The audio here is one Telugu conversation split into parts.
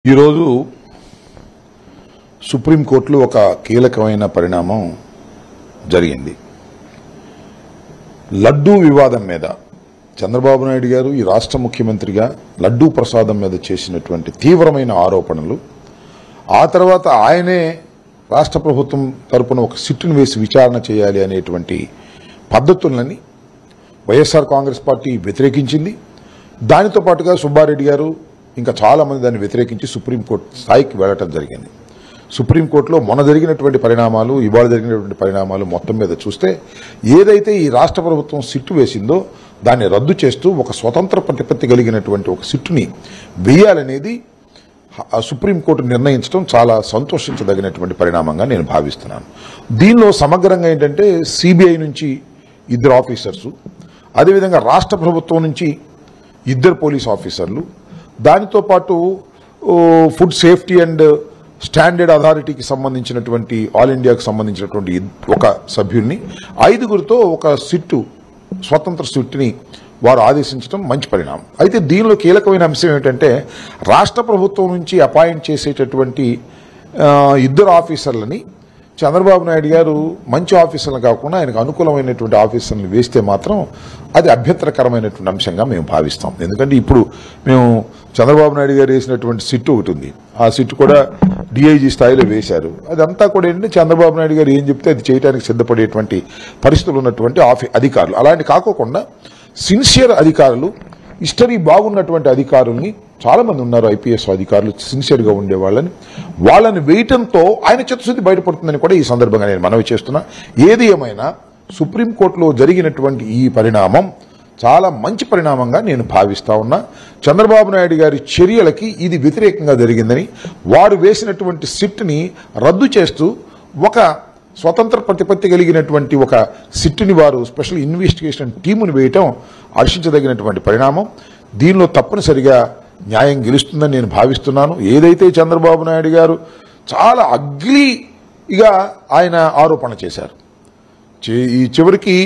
ఈరోజు సుప్రీంకోర్టులో ఒక కీలకమైన పరిణామం జరిగింది. లడ్డూ వివాదం మీద చంద్రబాబు నాయుడు గారు ఈ రాష్ట్ర ముఖ్యమంత్రిగా లడ్డూ ప్రసాదం మీద చేసినటువంటి తీవ్రమైన ఆరోపణలు, ఆ తర్వాత ఆయనే రాష్ట్ర ప్రభుత్వం తరపున ఒక సిట్టును వేసి విచారణ చేయాలి అనేటువంటి పద్ధతులని వైఎస్ఆర్ కాంగ్రెస్ పార్టీ వ్యతిరేకించింది. దానితో పాటుగా సుబ్బారెడ్డి గారు ఇంకా చాలా మంది దాన్ని వ్యతిరేకించి సుప్రీంకోర్టు స్థాయికి వెళ్లడం జరిగింది. సుప్రీంకోర్టులో మొన్న జరిగినటువంటి పరిణామాలు, ఇవాళ జరిగినటువంటి పరిణామాలు మొత్తం మీద చూస్తే ఏదైతే ఈ రాష్ట్ర ప్రభుత్వం సిట్టు వేసిందో దాన్ని రద్దు చేస్తూ ఒక స్వతంత్ర ప్రతిపత్తి కలిగినటువంటి ఒక సిట్టుని వేయాలనేది సుప్రీంకోర్టు నిర్ణయించడం చాలా సంతోషించదగినటువంటి పరిణామంగా నేను భావిస్తున్నాను. దీనిలో సమగ్రంగా ఏంటంటే సిబిఐ నుంచి 2 ఆఫీసర్సు, అదేవిధంగా రాష్ట్ర ప్రభుత్వం నుంచి 2 పోలీస్ ఆఫీసర్లు, దానితో పాటు ఫుడ్ సేఫ్టీ అండ్ స్టాండర్డ్ అథారిటీకి సంబంధించినటువంటి ఆల్ ఇండియాకి సంబంధించినటువంటి ఒక సభ్యుల్ని 5గురితో ఒక సిట్టు, స్వతంత్ర సిట్టుని వారు ఆదేశించడం మంచి పరిణామం. అయితే దీనిలో కీలకమైన అంశం ఏమిటంటే రాష్ట్ర ప్రభుత్వం నుంచి అపాయింట్ చేసేటటువంటి 2 ఆఫీసర్లని చంద్రబాబు నాయుడు గారు మంచి ఆఫీసర్లు కాకుండా ఆయనకు అనుకూలమైనటువంటి ఆఫీసర్లు వేస్తే మాత్రం అది అభ్యంతరకరమైనటువంటి అంశంగా మేము భావిస్తాం. ఎందుకంటే ఇప్పుడు మేము చంద్రబాబు నాయుడు గారు వేసినటువంటి సిట్టు ఒకటి ఉంది, ఆ సిట్టు కూడా డిఐజీ స్థాయిలో వేశారు. అదంతా కూడా ఏంటంటే చంద్రబాబు నాయుడు గారు ఏం చెప్తే అది చేయడానికి సిద్ధపడేటువంటి పరిస్థితులు ఉన్నటువంటి అధికారులు. అలాంటి కాకోకుండా సిన్సియర్ అధికారులు, హిస్టరీ బాగున్నటువంటి అధికారుల్ని చాలా మంది ఉన్నారు, ఐపీఎస్ అధికారులు సిన్సియర్గా ఉండే వాళ్ళని వేయటంతో ఆయన చిత్తశుద్ధి బయటపడుతుందని కూడా ఈ సందర్భంగా నేను మనవి చేస్తున్నా. ఏది ఏమైనా సుప్రీంకోర్టులో జరిగినటువంటి ఈ పరిణామం చాలా మంచి పరిణామంగా నేను భావిస్తా ఉన్నా. చంద్రబాబు నాయుడు గారి చర్యలకి ఇది వ్యతిరేకంగా జరిగిందని, వారు వేసినటువంటి సిట్ని రద్దు చేస్తూ ఒక స్వతంత్ర ప్రతిపత్తి కలిగినటువంటి ఒక సిట్టుని వారు స్పెషల్ ఇన్వెస్టిగేషన్ టీమును వేయటం హర్షించదగినటువంటి పరిణామం. దీనిలో తప్పనిసరిగా న్యాయం గెలుస్తుందని నేను భావిస్తున్నాను. ఏదైతే చంద్రబాబు నాయుడు గారు చాలా అగ్లీగా ఆయన ఆరోపణ చేశారు, ఈ చివరికి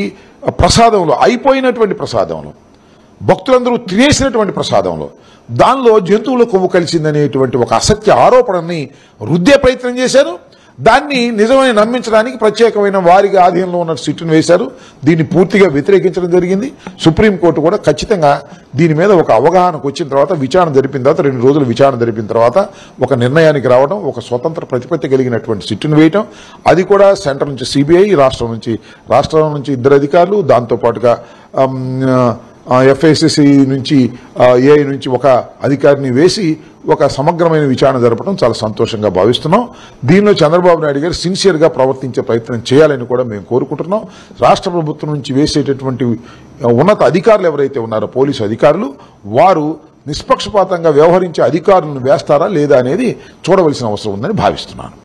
ప్రసాదంలో అయిపోయినటువంటి ప్రసాదంలో భక్తులందరూ తినేసినటువంటి ప్రసాదంలో దానిలో జంతువుల కొవ్వు కలిసిందనేటువంటి ఒక అసత్య ఆరోపణని రుద్దే ప్రయత్నం చేశారు. దాన్ని నిజమని నమ్మించడానికి ప్రత్యేకమైన వారికి ఆధీనంలో ఉన్న సిట్టును వేశారు. దీన్ని పూర్తిగా వ్యతిరేకించడం జరిగింది. సుప్రీంకోర్టు కూడా ఖచ్చితంగా దీని మీద ఒక అవగాహనకు వచ్చిన తర్వాత, విచారణ జరిపిన తర్వాత, 2 రోజులు విచారణ జరిపిన తర్వాత ఒక నిర్ణయానికి రావడం, ఒక స్వతంత్ర ప్రతిపత్తి కలిగినటువంటి సిట్టును వేయటం, అది కూడా సెంటర్ నుంచి సిబిఐ, రాష్ట్రం నుంచి 2 అధికారులు, దాంతోపాటుగా ఎఫ్ఐసిసి నుంచి ఏఐ నుంచి ఒక అధికారిని వేసి ఒక సమగ్రమైన విచారణ జరపడం చాలా సంతోషంగా భావిస్తున్నాం. దీనిలో చంద్రబాబు నాయుడు గారు సిన్సియర్గా ప్రవర్తించే ప్రయత్నం చేయాలని కూడా మేము కోరుకుంటున్నాం. రాష్ట్ర ప్రభుత్వం నుంచి వేసేటటువంటి ఉన్నత అధికారులు ఎవరైతే ఉన్నారో పోలీసు అధికారులు, వారు నిష్పక్షపాతంగా వ్యవహరించే అధికారులను వేస్తారా లేదా అనేది చూడవలసిన అవసరం ఉందని భావిస్తున్నాను.